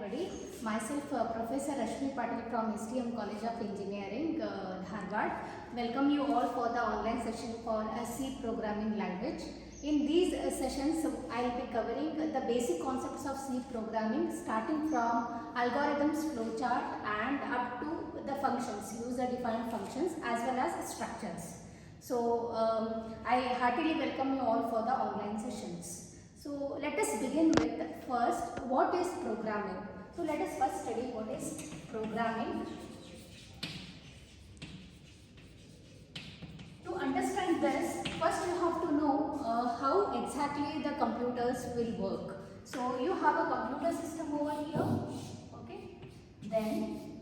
everybody. Myself Professor Rashmi Patil from STM College of Engineering, Dharwad. Welcome you all for the online session for C programming language. In these sessions, I will be covering the basic concepts of C programming, starting from algorithms, flowchart and up to the functions, user-defined functions as well as structures. So, I heartily welcome you all for the online sessions. So, let us begin with first, what is programming? So, let us first study what is programming. To understand this, first you have to know how exactly the computers will work. So, you have a computer system over here, okay? Then,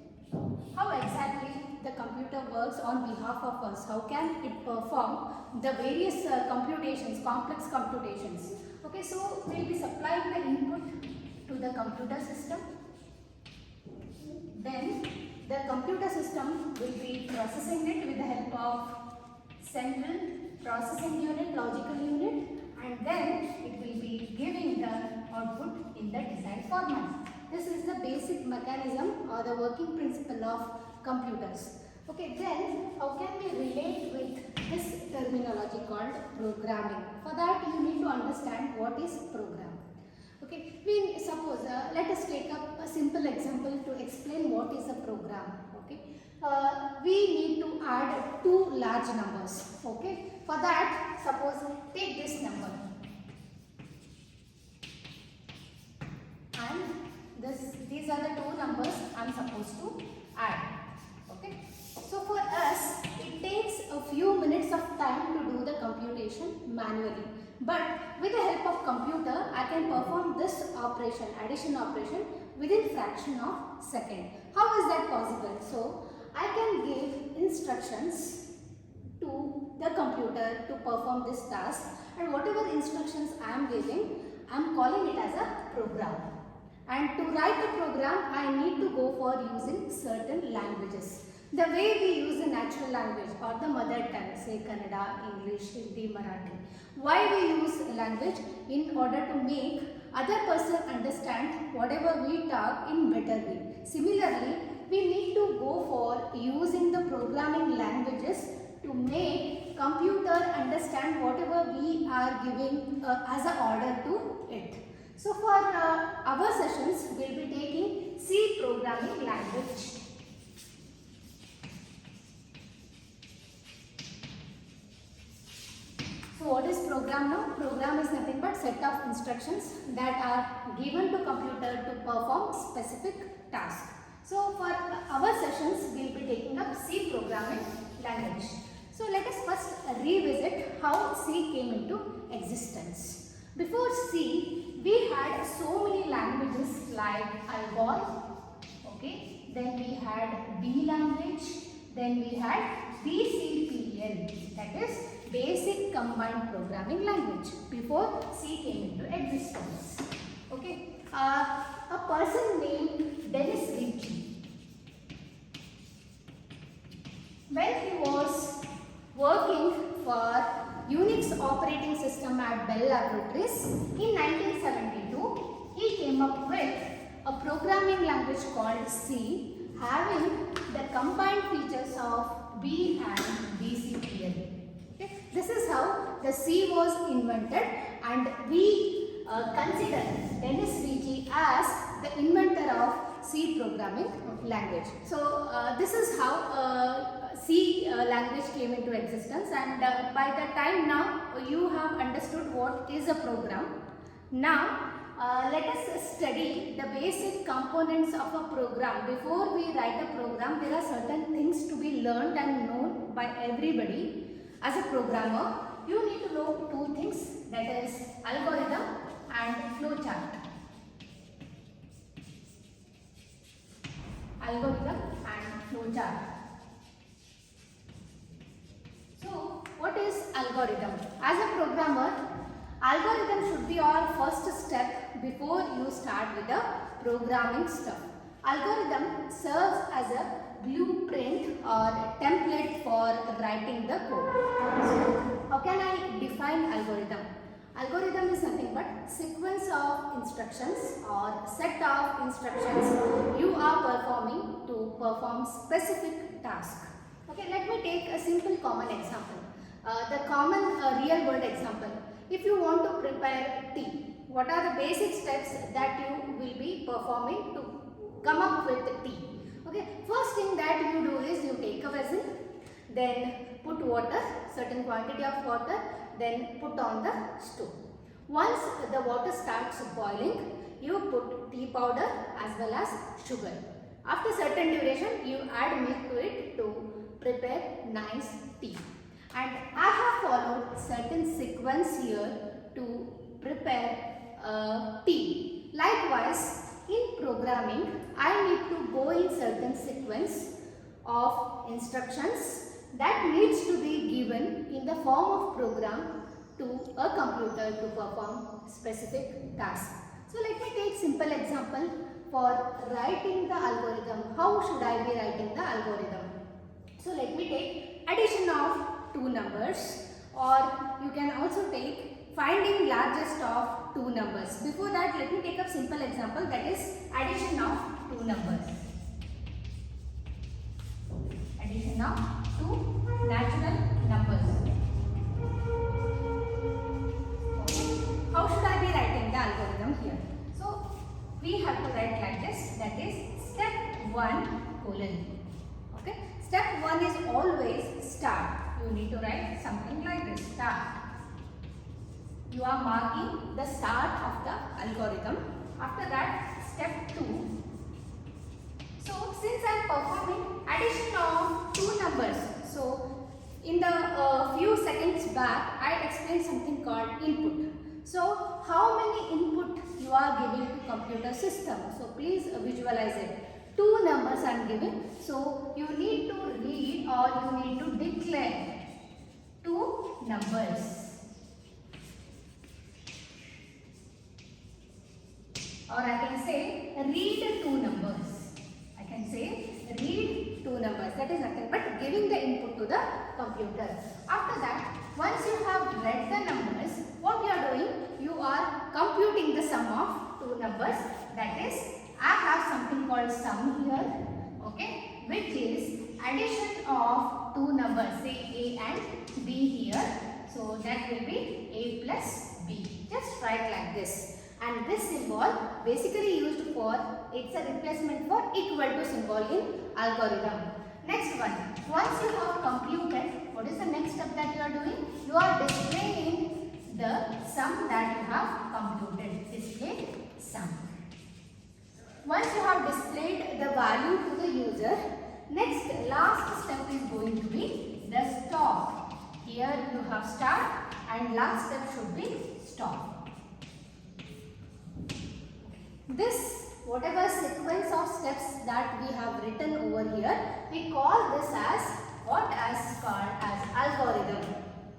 how exactly the computer works on behalf of us? How can it perform the various computations, complex computations? Okay, so we will be supplying the input to the computer system. Then, the computer system will be processing it with the help of central processing unit, logical unit, and then it will be giving the output in the desired format. This is the basic mechanism or the working principle of computers. Okay, then how can we relate with this terminology called programming? For that you need to understand what is program. Okay, we suppose let us take up a simple example to explain what is a program. Okay, we need to add two large numbers. Okay, for that suppose take this number and these are the two numbers I am supposed to add. Okay, so for us it takes a few minutes of time to do the computation manually, but with the help of computer I can perform this operation, addition operation, within fraction of second. How is that possible? So I can give instructions to the computer to perform this task, and whatever instructions I am giving, I am calling it as a program. And to write a program, I need to go for using certain languages. The way we use the natural language or the mother tongue, say Kannada, English, Hindi, Marathi. Why we use language? In order to make other person understand whatever we talk in better way. Similarly, we need to go for using the programming languages to make computer understand whatever we are giving as an order to it. So for our sessions, we will be taking C programming language. So what is program now? Program is nothing but set of instructions that are given to computer to perform specific task. So for our sessions, we will be taking up C programming language. So let us first revisit how C came into existence. Before C, we had so many languages like algol, okay, then we had B language, then we had BCPL, that is Basic Combined Programming Language, before C came into existence. Okay, a person named Dennis Ritchie, when he was working for Unix operating system at Bell Laboratories in 1972, he came up with a programming language called C, having the combined features of B and BCPL. Okay. This is how the C was invented, and we consider Dennis Ritchie as the inventor of C programming language. So this is how C language came into existence, and by the time now you have understood what is a program. Now let us study the basic components of a program. Before we write a program, there are certain things to be learned and known by everybody. As a programmer, you need to know two things, that is algorithm and flowchart. Algorithm and flowchart. So, what is algorithm? As a programmer, algorithm should be your first step before you start with the programming stuff. Algorithm serves as a blueprint or template for writing the code. So, how can I define algorithm? Algorithm is nothing but sequence of instructions or set of instructions you are performing to perform specific task. Okay, let me take a simple common example. The common real world example. If you want to prepare tea, what are the basic steps that you will be performing to come up with tea? Okay, first thing that you do is you take a vessel, then put water, certain quantity of water, then put on the stove. Once the water starts boiling, you put tea powder as well as sugar. After certain duration, you add milk to it to prepare nice tea. And I have followed certain sequence here to prepare tea. Likewise, in programming, I need to go in certain sequence of instructions that needs to be given in the form of program to a computer to perform specific task. So let me take simple example for writing the algorithm. How should I be writing the algorithm? So let me take addition of two numbers, or you can also take finding largest of two numbers. Before that, let me take a simple example, that is addition of two numbers. Addition of two natural numbers. Okay. How should I be writing the algorithm here? So we have to write like this, that is step 1 colon. Okay. Step 1 is always start. You need to write something like this, start. You are marking the start of the algorithm. After that, step 2. So since I am performing addition of two numbers, so in the few seconds back, I explained something called input. So how many input you are giving to computer system? So please visualize it. Two numbers I am giving. So you need to read or you need to declare two numbers. Or I can say read two numbers. I can say read two numbers. That is nothing but giving the input to the computer. After that, once you have read the numbers, what you are doing? You are computing the sum of two numbers. That is, I have something called sum here, okay, which is addition of two numbers, say A and B here. So that will be A plus B. Just write like this. And this symbol basically used for, it's a replacement for equal to symbol in algorithm. Next one, once you have computed, what is the next step that you are doing? You are displaying the sum that you have computed. Display sum. Once you have displayed the value to the user, next last step is going to be the stop. Here you have start and last step should be stop. This, whatever sequence of steps that we have written over here, we call this as what is called as algorithm.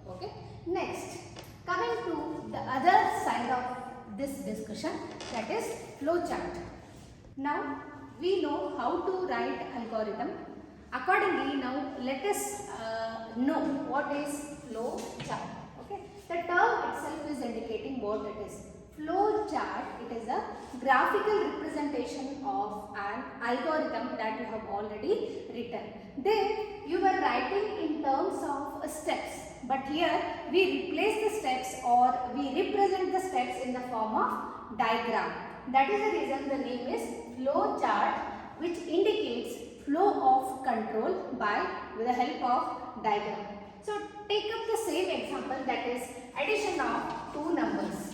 Okay. Next, coming to the other side of this discussion, that is flowchart. Now we know how to write algorithm. Accordingly, now let us know what is flowchart. Okay. The term itself is indicating what it is. Flow chart, it is a graphical representation of an algorithm that you have already written. There you were writing in terms of steps, but here we replace the steps or we represent the steps in the form of diagram. That is the reason the name is flow chart, which indicates flow of control with the help of diagram. So take up the same example, that is addition of two numbers.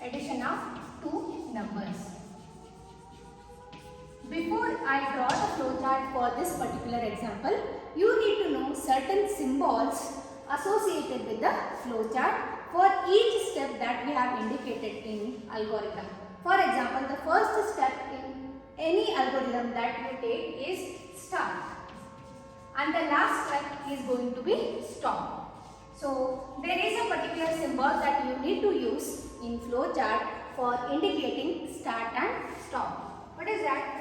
Addition of two numbers. Before I draw the flowchart for this particular example, you need to know certain symbols associated with the flowchart for each step that we have indicated in algorithm. For example, the first step in any algorithm that you take is start, and the last step is going to be stop. So there is a particular symbol that you need to use in flowchart for indicating start and stop. What is that?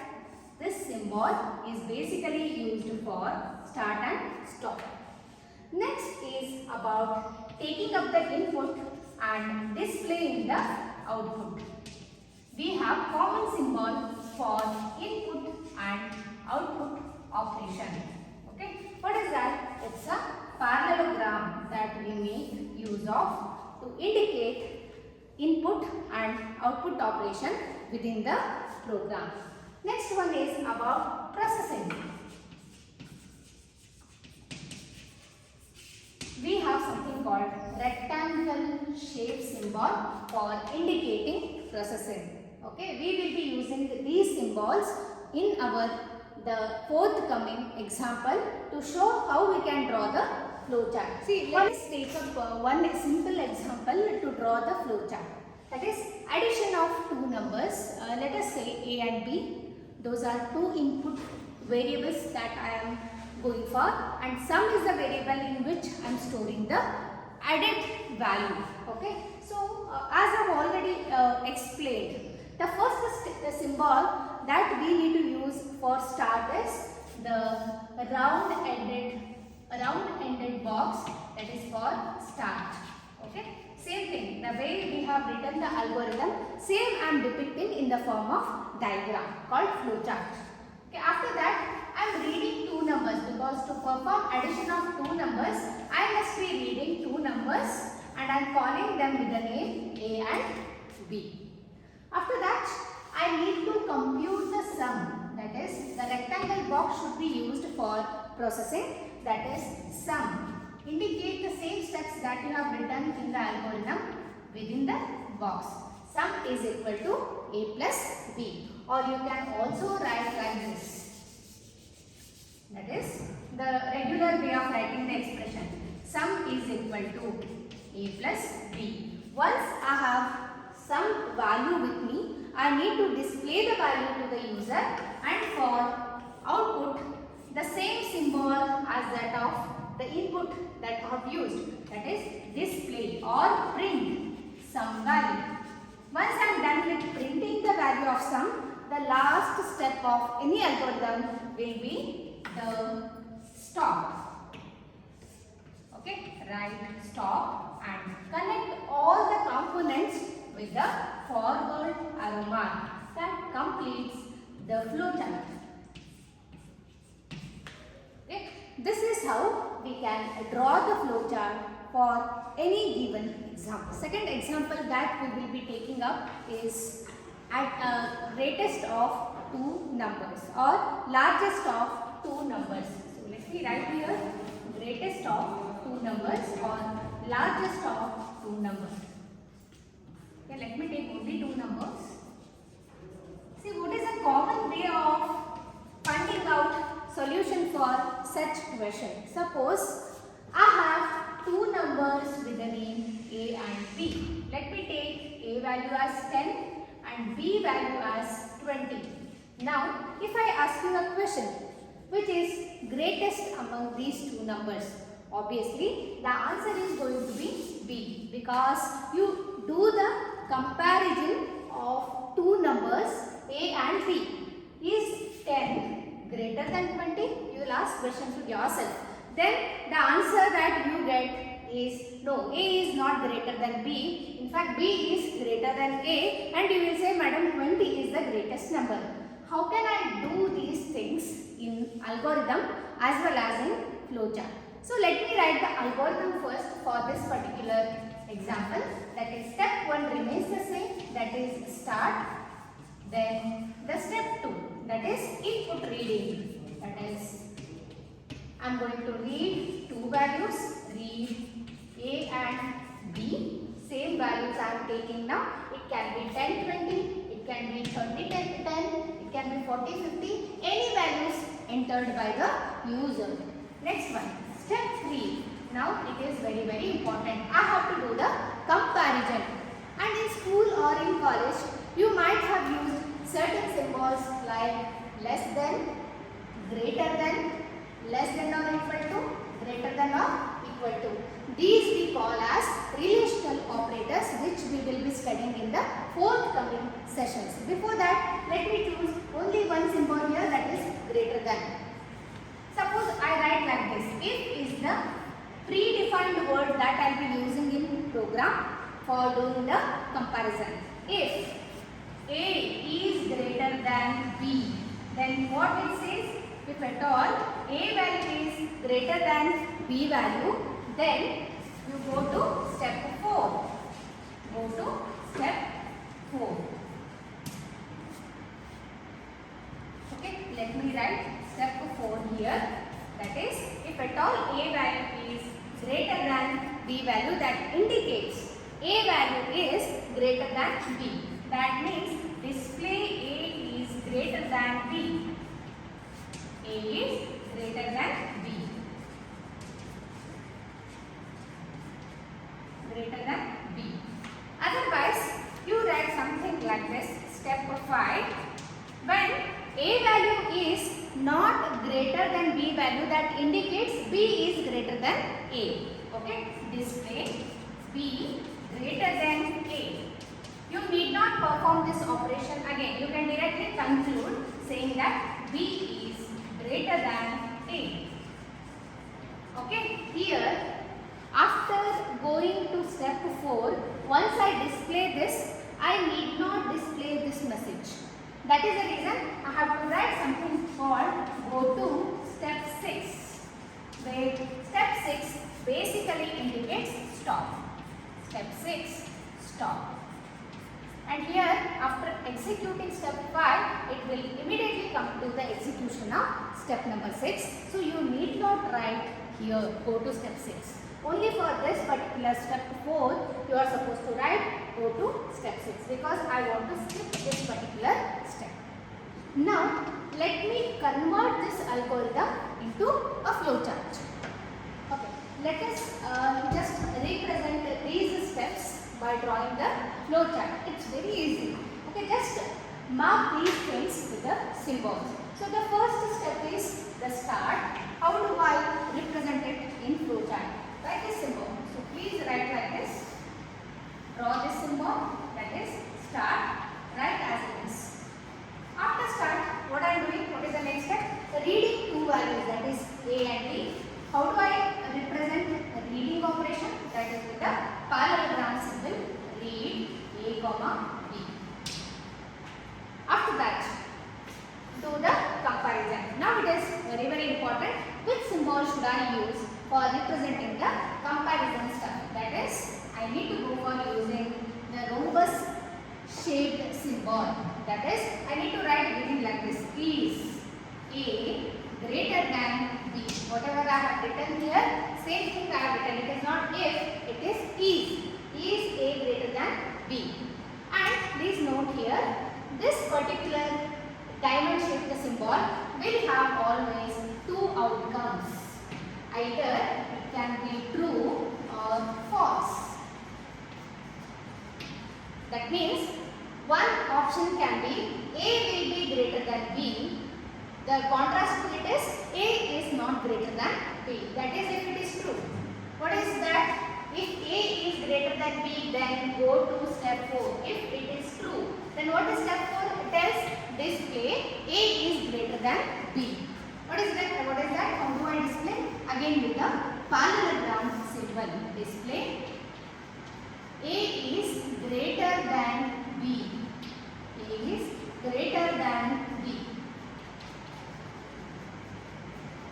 This symbol is basically used for start and stop. Next is about taking up the input, and this display in the output. We have common symbol for input and output operation. Okay, what is that? It's a parallelogram that we make use of to indicate input and output operation within the program. Next one is about processing. We have something called rectangle shape symbol for indicating processing. Okay, we will be using these symbols in the forthcoming example to show how we can draw the flowchart. See, let's take up one simple example to draw the flowchart. That is addition of two numbers. Let us say A and B. Those are two input variables that I am going for, and sum is the variable in which I am storing the added value. Okay. So as I have already explained, the first symbol that we need to use for start is the round-ended box, that is for start. Okay. Same thing, the way we have written the algorithm, same I am depicting in the form of diagram called flowchart. Okay. After that, I am reading two numbers because to perform addition of two numbers, I must be reading two numbers and I am calling them with the name A and B. After that, I need to compute the sum, that is the rectangle box should be used for processing, that is sum. Indicate the same steps that you have written in the algorithm within the box. Sum is equal to A plus B, or you can also write like this. That is the regular way of writing the expression. Sum is equal to A plus B. Once I have some value with me, I need to display the value to the user, and for output the same symbol as that of the input that I have used, that is display or print some value. Once I am done with printing the value of sum, the last step of any algorithm will be the stop. Okay, write stop and connect all the components with the forward arrow mark. That completes the flowchart. Okay, this is how we can draw the flowchart for any given example. Second example that we will be taking up is at a greatest of two numbers or largest of two numbers. So let me write here greatest of two numbers or largest of two numbers. Okay, let me take only two numbers. See, what is a common way of finding out solution for such question? Suppose I have two numbers with the name A and B. Let me take A value as 10 and B value as 20. Now, if I ask you a question, which is greatest among these two numbers? Obviously, the answer is going to be B, because you do the comparison of two numbers A and B. Is 10 greater than 20? You will ask question to yourself. Then the answer that you get is no, A is not greater than B. In fact, B is greater than A, and you will say, Madam, 20 is the greatest number. How can I do these things in algorithm as well as in flowchart? So let me write the algorithm first for this particular example. That is, step 1 remains the same, that is start. Then the step 2, that is input reading. That is, I am going to read two values, read A and B. Same values I am taking now. It can be 10, 20, it can be 30, 10, 10, it can be 40, 50. Any values entered by the user. Next one, step 3. Now it is very, very important. I have to do the comparison. And in school or in college, you might have used certain symbols like less than, greater than, less than or equal to, greater than or equal to. These we call as relational operators, which we will be studying in the forthcoming sessions. Before that, let me choose only one symbol here, that is greater than. Suppose I write like this. If is the predefined word that I will be using in program. For doing the comparison. If A is greater than B, then what it says? If at all A value is greater than B value, then you go to step 4. Go to step 4. Okay, let me write step 4 here. That is, if at all A value is greater than B value, that indicates A value is greater than B. That means display A is greater than B. A is greater than B. Greater than B. Otherwise, you write something like this. Step 5. When A value is not greater than B value, that indicates B is greater than A. Okay. Display B greater than A. You need not perform this operation again. You can directly conclude saying that B is greater than A. Okay. Here, after going to step 4, once I display this, I need not display this message. That is the reason I have to write something called go to step 6. Where step 6 basically indicates stop. Step 6, stop. And here, after executing step 5, it will immediately come to the execution of step number 6. So you need not write here go to step 6. Only for this particular step 4, you are supposed to write go to step 6 because I want to skip this particular step. Now, let me convert this algorithm into a flowchart. Okay, let us just represent these steps by drawing the flowchart. It's very easy. Okay, just mark these things with the symbols. So the first step is the start. How do I represent it in flowchart? Write this symbol. So please write like this. Draw this symbol, that is start. Write as it is. After start, what I am doing? What is the next step? Reading two values, that is A and B. How do I represent the reading operation? That is with the parallelogram symbol. Read A comma B. After that, do the comparison. Now it is very, very important. Which symbol should I use for representing the comparison stuff? That is, I need to go for using the rhombus shaped symbol. That is, I need to write everything like this. Is A greater than B. Whatever I have written here, same thing I have written. It is not if, it is is. Is A greater than B. And please note here, this particular diamond shaped symbol will have always two outcomes. Either it can be true or false. That means one option can be A will be greater than B. The contrast to it is A is not greater than B. That is if it is true. What is that? If A is greater than B, then go to step 4. If it is true, then what is step 4? It tells display A is greater than B. What is that? What is that? How do I display? Again with the parallelogram symbol. Display A is greater than B. A is greater than B.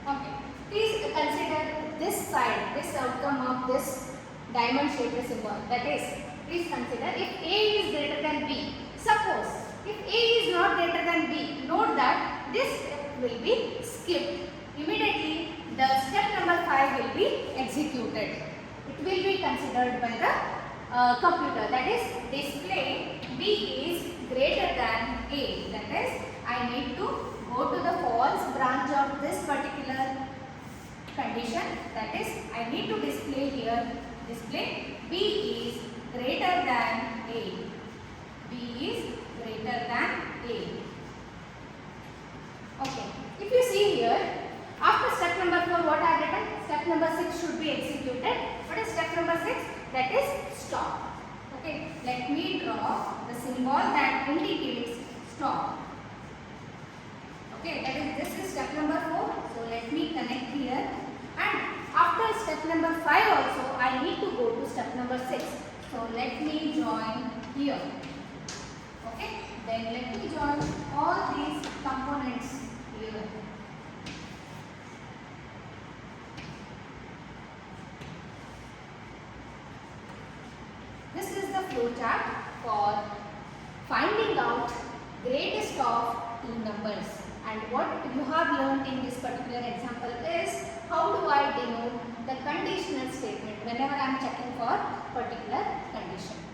Okay. Please consider this side, this outcome of this diamond shaped symbol. That is, please consider if A is greater than B. Suppose if A is not greater than B, note that this step will be skipped. Immediately the step number 5 will be executed. It will be considered by the computer. That is, display B is greater than A. That is, I need to go to the false branch of this particular condition. That is, I need to display here, display B is greater than A. B is greater than A. Okay. If you see here, after step number 4, what I have written? Step number 6 should be executed. What is step number 6? That is stop. Okay. Let me draw the symbol that indicates stop. Okay. That is, this is step number 4. So let me connect here. And after step number 5 also, I need to go to step number 6. So let me join here. Okay. Then let me join all these components here. This is the flow chart for finding out greatest of two numbers. And what you have learned in this particular example is how do I denote the conditional statement whenever I am checking for particular condition.